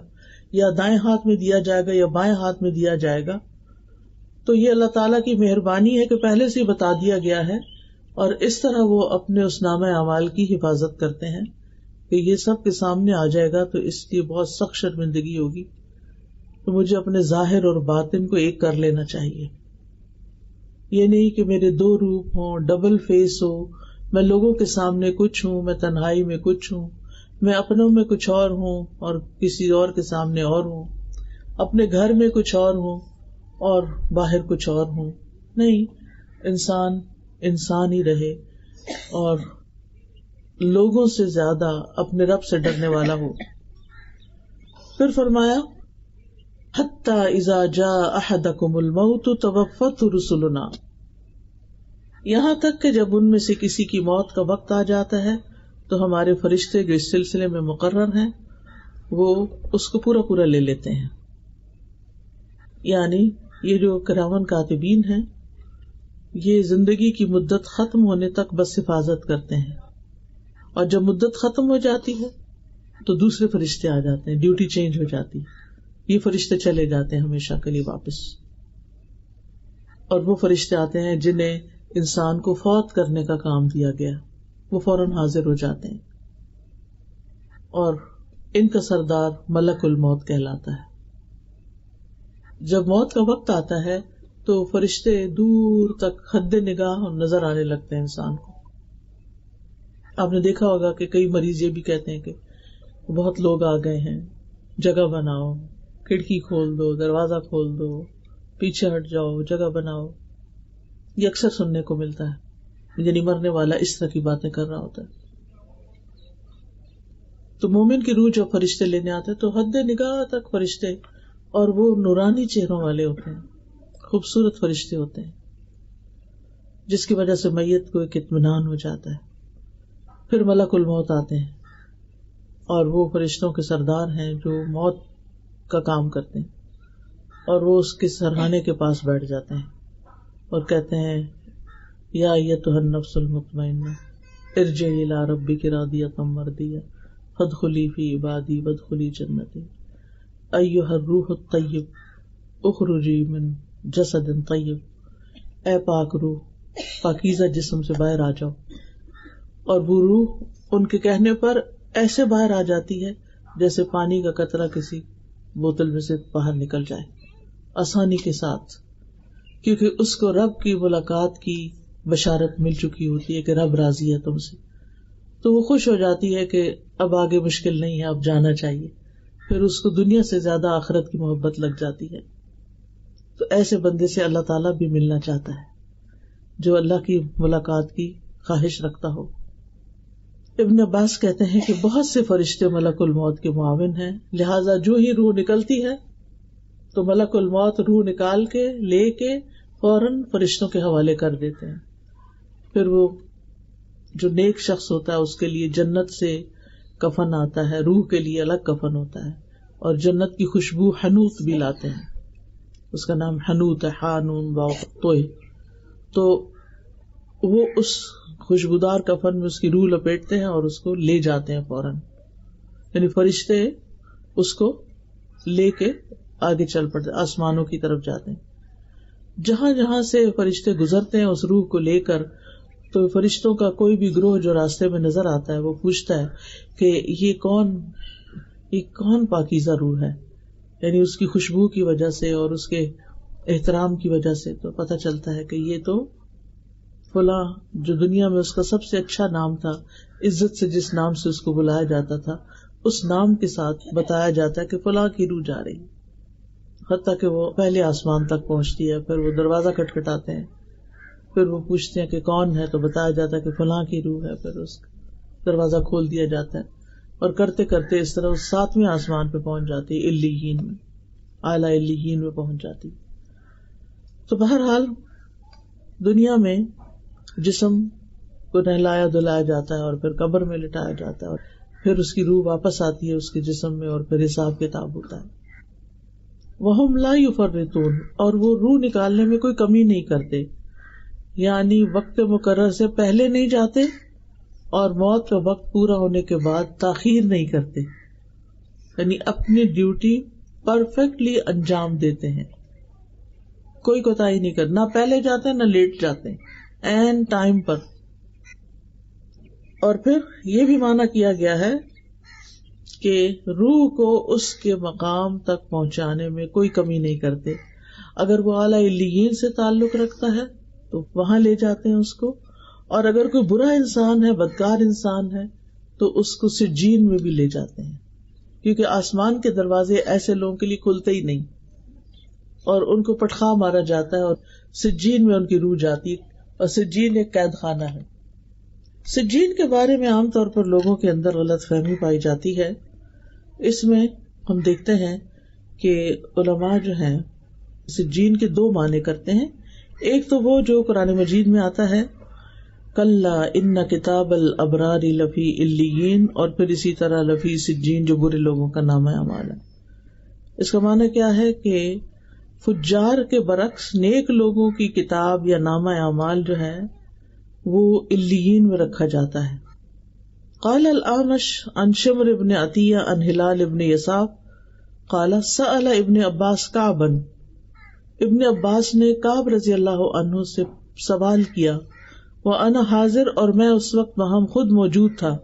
یا دائیں ہاتھ میں دیا جائے گا یا بائیں ہاتھ میں دیا جائے گا. تو یہ اللہ تعالیٰ کی مہربانی ہے کہ پہلے سے بتا دیا گیا ہے، اور اس طرح وہ اپنے اس نامہ اعمال کی حفاظت کرتے ہیں کہ یہ سب کے سامنے آ جائے گا تو اس کی بہت سخت شرمندگی ہوگی، تو مجھے اپنے ظاہر اور باطن کو ایک کر لینا چاہیے. یہ نہیں کہ میرے دو روپ ہوں، ڈبل فیس ہو، میں لوگوں کے سامنے کچھ ہوں، میں تنہائی میں کچھ ہوں، میں اپنوں میں کچھ اور ہوں اور کسی اور کے سامنے اور ہوں، اپنے گھر میں کچھ اور ہوں اور باہر کچھ اور ہوں. نہیں، انسان انسان ہی رہے اور لوگوں سے زیادہ اپنے رب سے ڈرنے والا ہو. پھر فرمایا حتی اذا جاء احدکم الموت توفته رسلنا، یہاں تک کہ جب ان میں سے کسی کی موت کا وقت آ جاتا ہے تو ہمارے فرشتے جو اس سلسلے میں مقرر ہیں وہ اس کو پورا پورا لے لیتے ہیں. یعنی یہ جو کرامن کاتبین ہیں یہ زندگی کی مدت ختم ہونے تک بس حفاظت کرتے ہیں، اور جب مدت ختم ہو جاتی ہے تو دوسرے فرشتے آ جاتے ہیں، ڈیوٹی چینج ہو جاتی، یہ فرشتے چلے جاتے ہیں ہمیشہ کے لیے واپس، اور وہ فرشتے آتے ہیں جنہیں انسان کو فوت کرنے کا کام دیا گیا، وہ فوراً حاضر ہو جاتے ہیں، اور ان کا سردار ملک الموت کہلاتا ہے. جب موت کا وقت آتا ہے تو فرشتے دور تک حد نگاہ نظر آنے لگتے ہیں انسان کو. آپ نے دیکھا ہوگا کہ کئی مریض یہ بھی کہتے ہیں کہ بہت لوگ آ گئے ہیں، جگہ بناؤ، کھڑکی کھول دو، دروازہ کھول دو، پیچھے ہٹ جاؤ، جگہ بناؤ. یہ اکثر سننے کو ملتا ہے، یعنی مرنے والا اس طرح کی باتیں کر رہا ہوتا ہے. تو مومن کی روح جب فرشتے لینے آتے تو حد نگاہ تک فرشتے، اور وہ نورانی چہروں والے ہوتے ہیں، خوبصورت فرشتے ہوتے ہیں، جس کی وجہ سے میت کو ایک اطمینان ہو جاتا ہے. پھر ملک الموت آتے ہیں اور وہ فرشتوں کے سردار ہیں جو موت کا کام کرتے ہیں، اور وہ اس کے سرہانے کے پاس بیٹھ جاتے ہیں اور کہتے ہیں یا ایتھا النفس المطمئنہ ارجعی الی ربک راضیۃ مرضیہ فادخلی فی عبادی وادخلی جنتی ایھا الروح الطیب اخرجی من جسد طیب. اے پاک روح، پاکیزہ جسم سے باہر آ جاؤ. اور وہ روح ان کے کہنے پر ایسے باہر آ جاتی ہے جیسے پانی کا قطرہ کسی بوتل میں سے باہر نکل جائے، آسانی کے ساتھ، کیونکہ اس کو رب کی ملاقات کی بشارت مل چکی ہوتی ہے کہ رب راضی ہے تم سے. تو وہ خوش ہو جاتی ہے کہ اب آگے مشکل نہیں ہے، اب جانا چاہیے. پھر اس کو دنیا سے زیادہ آخرت کی محبت لگ جاتی ہے. تو ایسے بندے سے اللہ تعالیٰ بھی ملنا چاہتا ہے جو اللہ کی ملاقات کی خواہش رکھتا ہو. ابن عباس کہتے ہیں کہ بہت سے فرشتے ملک الموت کے معاون ہیں، لہذا جو ہی روح نکلتی ہے تو ملک الموت روح نکال کے لے کے فوراً فرشتوں کے حوالے کر دیتے ہیں. پھر وہ جو نیک شخص ہوتا ہے اس کے لیے جنت سے کفن آتا ہے، روح کے لیے الگ کفن ہوتا ہے، اور جنت کی خوشبو حنوت بھی لاتے ہیں، اس کا نام حنوت ہے، حانون واو توئے. تو وہ اس خوشبودار کفن میں اس کی روح لپیٹتے ہیں اور اس کو لے جاتے ہیں فوراً، یعنی فرشتے اس کو لے کے آگے چل پڑتے، آسمانوں کی طرف جاتے ہیں. جہاں جہاں سے فرشتے گزرتے ہیں اس روح کو لے کر، تو فرشتوں کا کوئی بھی گروہ جو راستے میں نظر آتا ہے وہ پوچھتا ہے کہ یہ کون پاکیزہ روح ہے، یعنی اس کی خوشبو کی وجہ سے اور اس کے احترام کی وجہ سے تو پتہ چلتا ہے کہ یہ تو فلاں جو دنیا میں اس کا سب سے اچھا نام تھا، عزت سے جس نام سے اس کو بلایا جاتا تھا اس نام کے ساتھ بتایا جاتا ہے کہ فلاں کی روح جا رہی. حتیٰ کہ وہ پہلے آسمان تک پہنچتی ہے، پھر وہ دروازہ کھٹکھٹاتے ہیں، پھر وہ پوچھتے ہیں کہ کون ہے، تو بتایا جاتا ہے کہ فلاں کی روح ہے، پھر اس دروازہ کھول دیا جاتا ہے، اور کرتے کرتے اس طرح 7ویں آسمان پہ پہنچ جاتی ہے، علیین میں، اعلیٰ علیین میں پہنچ جاتی. تو بہرحال دنیا میں جسم کو نہلایا دھلایا جاتا ہے اور پھر قبر میں لٹایا جاتا ہے، اور پھر اس کی روح واپس آتی ہے اس کے جسم میں، اور پھر حساب کتاب ہوتا ہے. وَهُمْ لَا يُفَرِّطُونَ، اور وہ روح نکالنے میں کوئی کمی نہیں کرتے، یعنی وقت مقرر سے پہلے نہیں جاتے اور موت کا وقت پورا ہونے کے بعد تاخیر نہیں کرتے، یعنی اپنی ڈیوٹی پرفیکٹلی انجام دیتے ہیں، کوئی کوتاہی نہیں کرتے، نہ پہلے جاتے نہ لیٹ جاتے، عین ٹائم پر. اور پھر یہ بھی مانا کیا گیا ہے کہ روح کو اس کے مقام تک پہنچانے میں کوئی کمی نہیں کرتے. اگر وہ اعلیٰ علیین سے تعلق رکھتا ہے تو وہاں لے جاتے ہیں اس کو، اور اگر کوئی برا انسان ہے، بدکار انسان ہے، تو اس کو سجین میں بھی لے جاتے ہیں، کیونکہ آسمان کے دروازے ایسے لوگوں کے لیے کھلتے ہی نہیں، اور ان کو پٹخا مارا جاتا ہے اور سجین میں ان کی روح جاتی ہے، اور سجین ایک قید خانہ ہے. سجین کے بارے میں عام طور پر لوگوں کے اندر غلط فہمی پائی جاتی ہے. اس میں ہم دیکھتے ہیں کہ علماء جو ہیں سجین کے دو معنی کرتے ہیں. ایک تو وہ جو قرآن مجید میں آتا ہے کلا ان کتاب الابرار لفی علیین، اور پھر اسی طرح لفی سجین جو برے لوگوں کا نام اعمال ہے. اس کا معنی کیا ہے کہ فجار کے برعکس نیک لوگوں کی کتاب یا نامہ اعمال جو ہے وہ علیین میں رکھا جاتا ہے. قال الاعمش عن شمر ابن عطیہ عن ہلال ابن یساف قال سأل ابن عباس کعبا، ابن عباس نے کعب رضی اللہ عنہ سے سوال کیا، وانا حاضر، اور میں اس وقت وہاں خود موجود تھا،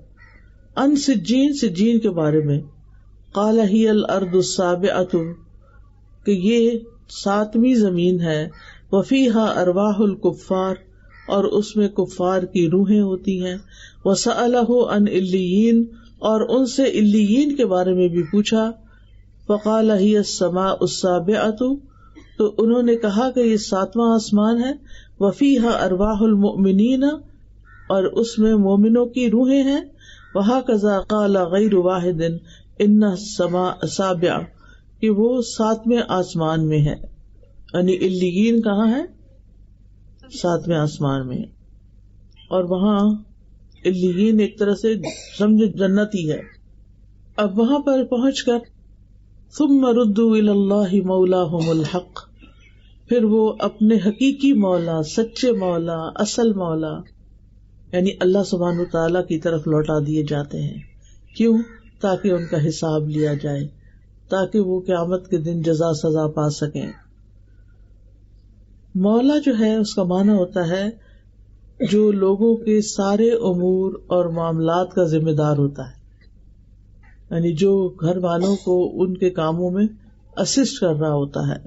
ان سجین، سجین کے بارے میں. قال ہی الارض السابعۃ، کہ یہ 7ویں زمین ہے، وفیہا ارواح الکفار، اور اس میں کفار کی روحیں ہوتی ہیں. وسألہ عن علیین، اور ان سے علیین کے بارے میں بھی پوچھا. فقال ہی السماء السابعۃ، تو انہوں نے کہا کہ یہ 7واں آسمان ہے. وفیہا ارواح المؤمنین، اور اس میں مومنوں کی روحیں ہیں. وہکذا قال غیر واحد ان السماء السابعہ، کہ وہ 7ویں آسمان میں ہے، یعنی علیین کہاں ہے؟ 7ویں آسمان میں. اور وہاں علیین ایک طرح سے سمجھے جنت ہی ہے. اب وہاں پر پہنچ کر ثم ردوا الی اللہ مولاہم الحق، پھر وہ اپنے حقیقی مولا، سچے مولا، اصل مولا یعنی اللہ سبحانہ وتعالیٰ کی طرف لوٹا دیے جاتے ہیں. کیوں؟ تاکہ ان کا حساب لیا جائے، تاکہ وہ قیامت کے دن جزا سزا پا سکیں. مولا جو ہے اس کا معنی ہوتا ہے جو لوگوں کے سارے امور اور معاملات کا ذمہ دار ہوتا ہے، یعنی جو گھر والوں کو ان کے کاموں میں اسسٹ کر رہا ہوتا ہے.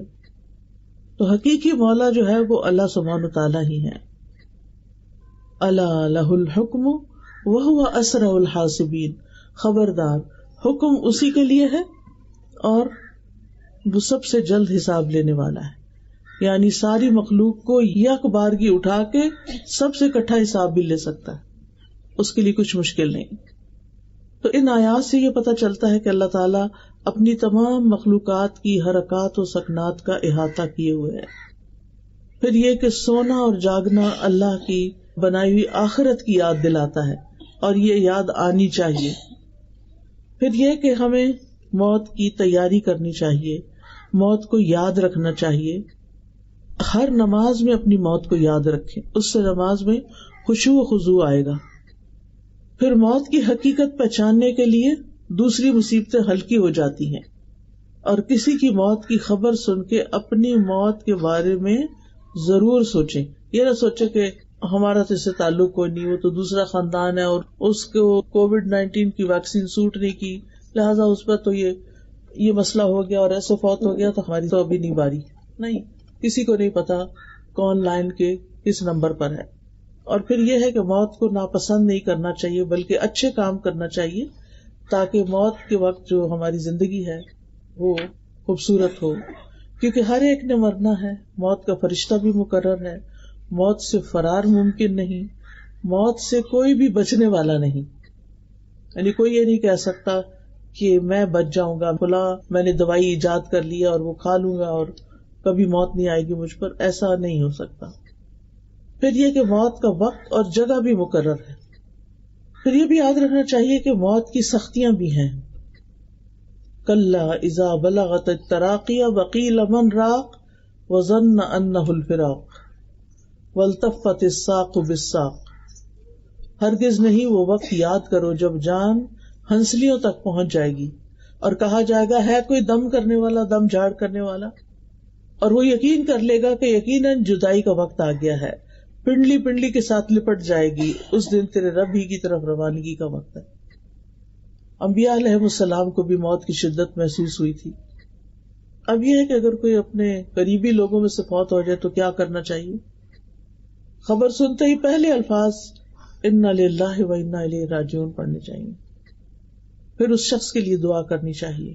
تو حقیقی مولا جو ہے وہ اللہ سبحانہ تعالیٰ ہی ہے. الا لہ الحکم وہو اسرع الحاسبین، خبردار حکم اسی کے لیے ہے اور وہ سب سے جلد حساب لینے والا ہے. یعنی ساری مخلوق کو یک بارگی اٹھا کے سب سے اکٹھا حساب بھی لے سکتا ہے، اس کے لیے کچھ مشکل نہیں. تو ان آیات سے یہ پتہ چلتا ہے کہ اللہ تعالیٰ اپنی تمام مخلوقات کی حرکات و سکنات کا احاطہ کیے ہوئے ہے. پھر یہ کہ سونا اور جاگنا اللہ کی بنائی ہوئی آخرت کی یاد دلاتا ہے، اور یہ یاد آنی چاہیے. پھر یہ کہ ہمیں موت کی تیاری کرنی چاہیے، موت کو یاد رکھنا چاہیے. ہر نماز میں اپنی موت کو یاد رکھیں، اس سے نماز میں خشوع و خضوع آئے گا. پھر موت کی حقیقت پہچاننے کے لیے دوسری مصیبتیں ہلکی ہو جاتی ہیں، اور کسی کی موت کی خبر سن کے اپنی موت کے بارے میں ضرور سوچیں. یہ نہ سوچیں کہ ہمارا تو اس سے تعلق کوئی نہیں، وہ تو دوسرا خاندان ہے اور اس کو کووڈ-19 کی ویکسین سوٹ نہیں کی، لہٰذا اس پر تو یہ مسئلہ ہو گیا اور ایسے فوت ہو گیا، تو ہماری تو ابھی نہیں باری. نہیں، کسی کو نہیں پتا کون لائن کے کس نمبر پر ہے. اور پھر یہ ہے کہ موت کو ناپسند نہیں کرنا چاہیے، بلکہ اچھے کام کرنا چاہیے، تاکہ موت کے وقت جو ہماری زندگی ہے وہ خوبصورت ہو. کیونکہ ہر ایک نے مرنا ہے، موت کا فرشتہ بھی مقرر ہے، موت سے فرار ممکن نہیں، موت سے کوئی بھی بچنے والا نہیں. یعنی کوئی یہ نہیں کہہ سکتا کہ میں بچ جاؤں گا، فلاں میں نے دوائی ایجاد کر لیا اور وہ کھا لوں گا اور کبھی موت نہیں آئے گی مجھ پر، ایسا نہیں ہو سکتا. پھر یہ کہ موت کا وقت اور جگہ بھی مقرر ہے. پھر یہ بھی یاد رکھنا چاہیے کہ موت کی سختیاں بھی ہیں. کلا اذا بلغت التراقی وقیل من راق وظن انہ الفراق والتفت الساق بالساق. ہرگز نہیں، وہ وقت یاد کرو جب جان ہنسلیوں تک پہنچ جائے گی اور کہا جائے گا ہے کوئی دم کرنے والا، دم جھاڑ کرنے والا، اور وہ یقین کر لے گا کہ یقیناً جدائی کا وقت آ گیا ہے، پنڈلی پنڈلی کے ساتھ لپٹ جائے گی، اس دن تیرے رب ہی کی طرف روانگی کا وقت ہے. انبیاء علیہ السلام کو بھی موت کی شدت محسوس ہوئی تھی. اب یہ ہے کہ اگر کوئی اپنے قریبی لوگوں میں سے فوت ہو جائے تو کیا کرنا چاہیے؟ خبر سنتے ہی پہلے الفاظ انا للہ و انا الیہ راجعون پڑھنے چاہیے. پھر اس شخص کے لیے دعا کرنی چاہیے،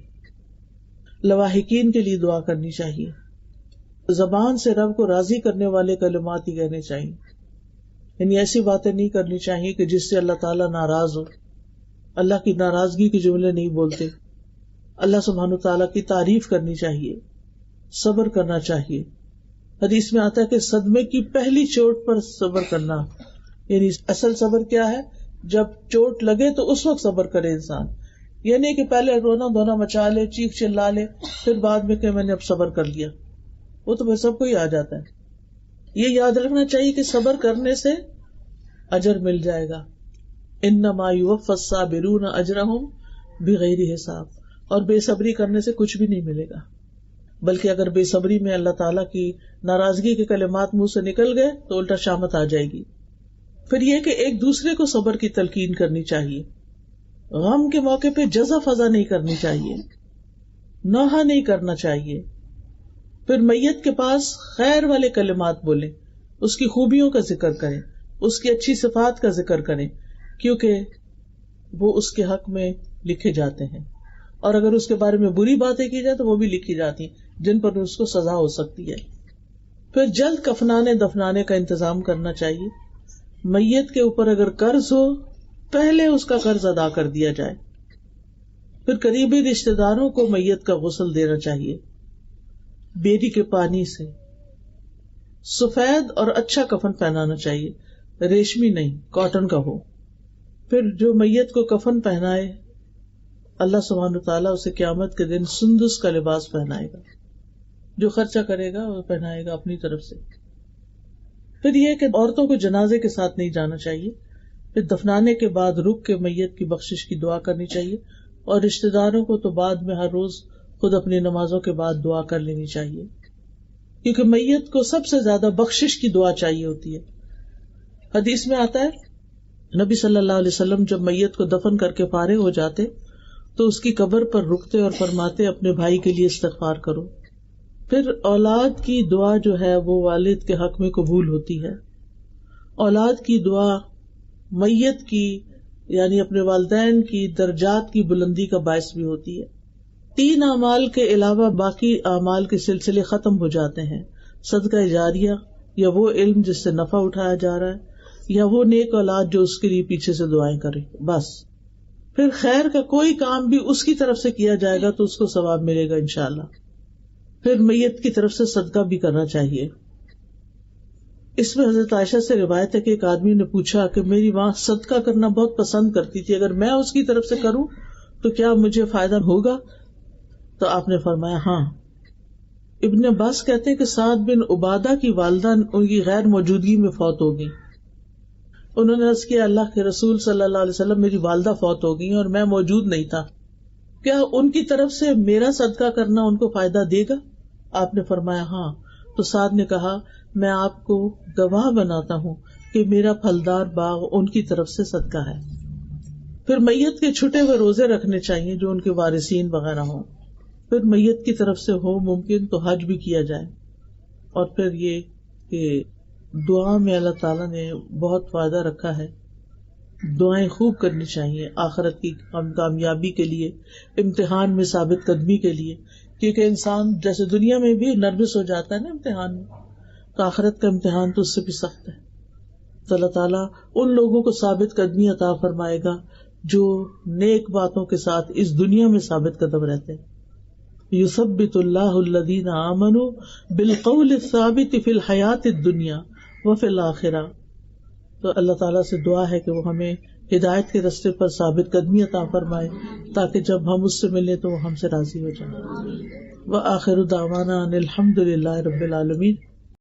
لواحقین کے لیے دعا کرنی چاہیے، زبان سے رب کو راضی کرنے والے کلمات ہی کہنے چاہیے. یعنی ایسی باتیں نہیں کرنی چاہیے کہ جس سے اللہ تعالیٰ ناراض ہو. اللہ کی ناراضگی کے جملے نہیں بولتے. اللہ سبحانہ تعالیٰ کی تعریف کرنی چاہیے، صبر کرنا چاہیے. حدیث میں آتا ہے کہ صدمے کی پہلی چوٹ پر صبر کرنا، یعنی اصل صبر کیا ہے؟ جب چوٹ لگے تو اس وقت صبر کرے انسان. یہ نہیں کہ پہلے رونا دھونا مچا لے، چیخ چلا لے، پھر بعد میں کہ میں نے اب صبر کر لیا. وہ تو سب کو ہی آ جاتا ہے. یہ یاد رکھنا چاہیے کہ صبر کرنے سے اجر مل جائے گا. انما یوفی الصابرون اجرہم بغیر حساب. اور بے صبری کرنے سے کچھ بھی نہیں ملے گا، بلکہ اگر بے صبری میں اللہ تعالیٰ کی ناراضگی کے کلمات منہ سے نکل گئے تو الٹا شامت آ جائے گی. پھر یہ کہ ایک دوسرے کو صبر کی تلقین کرنی چاہیے. غم کے موقع پہ جزا فضا نہیں کرنی چاہیے، نوحہ نہیں کرنا چاہیے. پھر میت کے پاس خیر والے کلمات بولیں، اس کی خوبیوں کا ذکر کریں، اس کی اچھی صفات کا ذکر کریں، کیونکہ وہ اس کے حق میں لکھے جاتے ہیں. اور اگر اس کے بارے میں بری باتیں کی جائے تو وہ بھی لکھی جاتی ہیں جن پر اس کو سزا ہو سکتی ہے. پھر جلد کفنانے دفنانے کا انتظام کرنا چاہیے. میت کے اوپر اگر قرض ہو پہلے اس کا قرض ادا کر دیا جائے. پھر قریبی رشتہ داروں کو میت کا غسل دینا چاہیے بیری کے پانی سے. سفید اور اچھا کفن پہنانا چاہیے، ریشمی نہیں، کاٹن کا ہو. پھر جو میت کو کفن پہنائے اللہ سبحانہ تعالیٰ اسے قیامت کے دن سندس کا لباس پہنائے گا. جو خرچہ کرے گا وہ پہنائے گا اپنی طرف سے. پھر یہ کہ عورتوں کو جنازے کے ساتھ نہیں جانا چاہیے. پھر دفنانے کے بعد رک کے میت کی بخشش کی دعا کرنی چاہیے. اور رشتہ داروں کو تو بعد میں ہر روز خود اپنی نمازوں کے بعد دعا کر لینی چاہیے، کیونکہ میت کو سب سے زیادہ بخشش کی دعا چاہیے ہوتی ہے. حدیث میں آتا ہے نبی صلی اللہ علیہ وسلم جب میت کو دفن کر کے فارغ ہو جاتے تو اس کی قبر پر رکتے اور فرماتے اپنے بھائی کے لیے استغفار کرو. پھر اولاد کی دعا جو ہے وہ والد کے حق میں قبول ہوتی ہے. اولاد کی دعا میت کی یعنی اپنے والدین کی درجات کی بلندی کا باعث بھی ہوتی ہے. 3 اعمال کے علاوہ باقی اعمال کے سلسلے ختم ہو جاتے ہیں. صدقہ جاریہ، یا وہ علم جس سے نفع اٹھایا جا رہا ہے، یا وہ نیک اولاد جو اس کے لیے پیچھے سے دعائیں کرے، بس. پھر خیر کا کوئی کام بھی اس کی طرف سے کیا جائے گا تو اس کو ثواب ملے گا انشاءاللہ. پھر میت کی طرف سے صدقہ بھی کرنا چاہیے. اس میں حضرت عائشہ سے روایت ہے کہ ایک آدمی نے پوچھا کہ میری ماں صدقہ کرنا بہت پسند کرتی تھی، اگر میں اس کی طرف سے کروں تو کیا مجھے فائدہ ہوگا؟ تو آپ نے فرمایا ہاں. ابن عباس کہتے ہیں کہ سعد بن عبادہ کی والدہ ان کی غیر موجودگی میں فوت ہو گئی. انہوں نے عرض کیا اللہ کے رسول صلی اللہ علیہ وسلم میری والدہ فوت ہو گئی اور میں موجود نہیں تھا، کیا ان کی طرف سے میرا صدقہ کرنا ان کو فائدہ دے گا؟ آپ نے فرمایا ہاں. تو سعد نے کہا میں آپ کو گواہ بناتا ہوں کہ میرا پھلدار باغ ان کی طرف سے صدقہ ہے. پھر میت کے چھٹے ہوئے روزے رکھنے چاہیے جو ان کے وارثین وغیرہ ہوں. پھر میت کی طرف سے ہو ممکن تو حج بھی کیا جائے. اور پھر یہ کہ دعا میں اللہ تعالیٰ نے بہت فائدہ رکھا ہے. دعائیں خوب کرنی چاہیے آخرت کی کامیابی کے لیے، امتحان میں ثابت قدمی کے لیے. کیونکہ انسان جیسے دنیا میں بھی نروس ہو جاتا ہے نا امتحان میں، تو آخرت کا امتحان تو اس سے بھی سخت ہے. تو اللہ تعالیٰ ان لوگوں کو ثابت قدمی عطا فرمائے گا جو نیک باتوں کے ساتھ اس دنیا میں ثابت قدم رہتے ہیں. یثبت اللہ الذین آمنوا بالقول الثابت فی الحیات الدنیا وفی الآخرہ. تو اللہ تعالیٰ سے دعا ہے کہ وہ ہمیں ہدایت کے راستے پر ثابت قدمی عطا فرمائے تاکہ جب ہم اس سے ملیں تو وہ ہم سے راضی ہو جائیں. وآخر دعوانا ان الحمد للہ رب العالمین.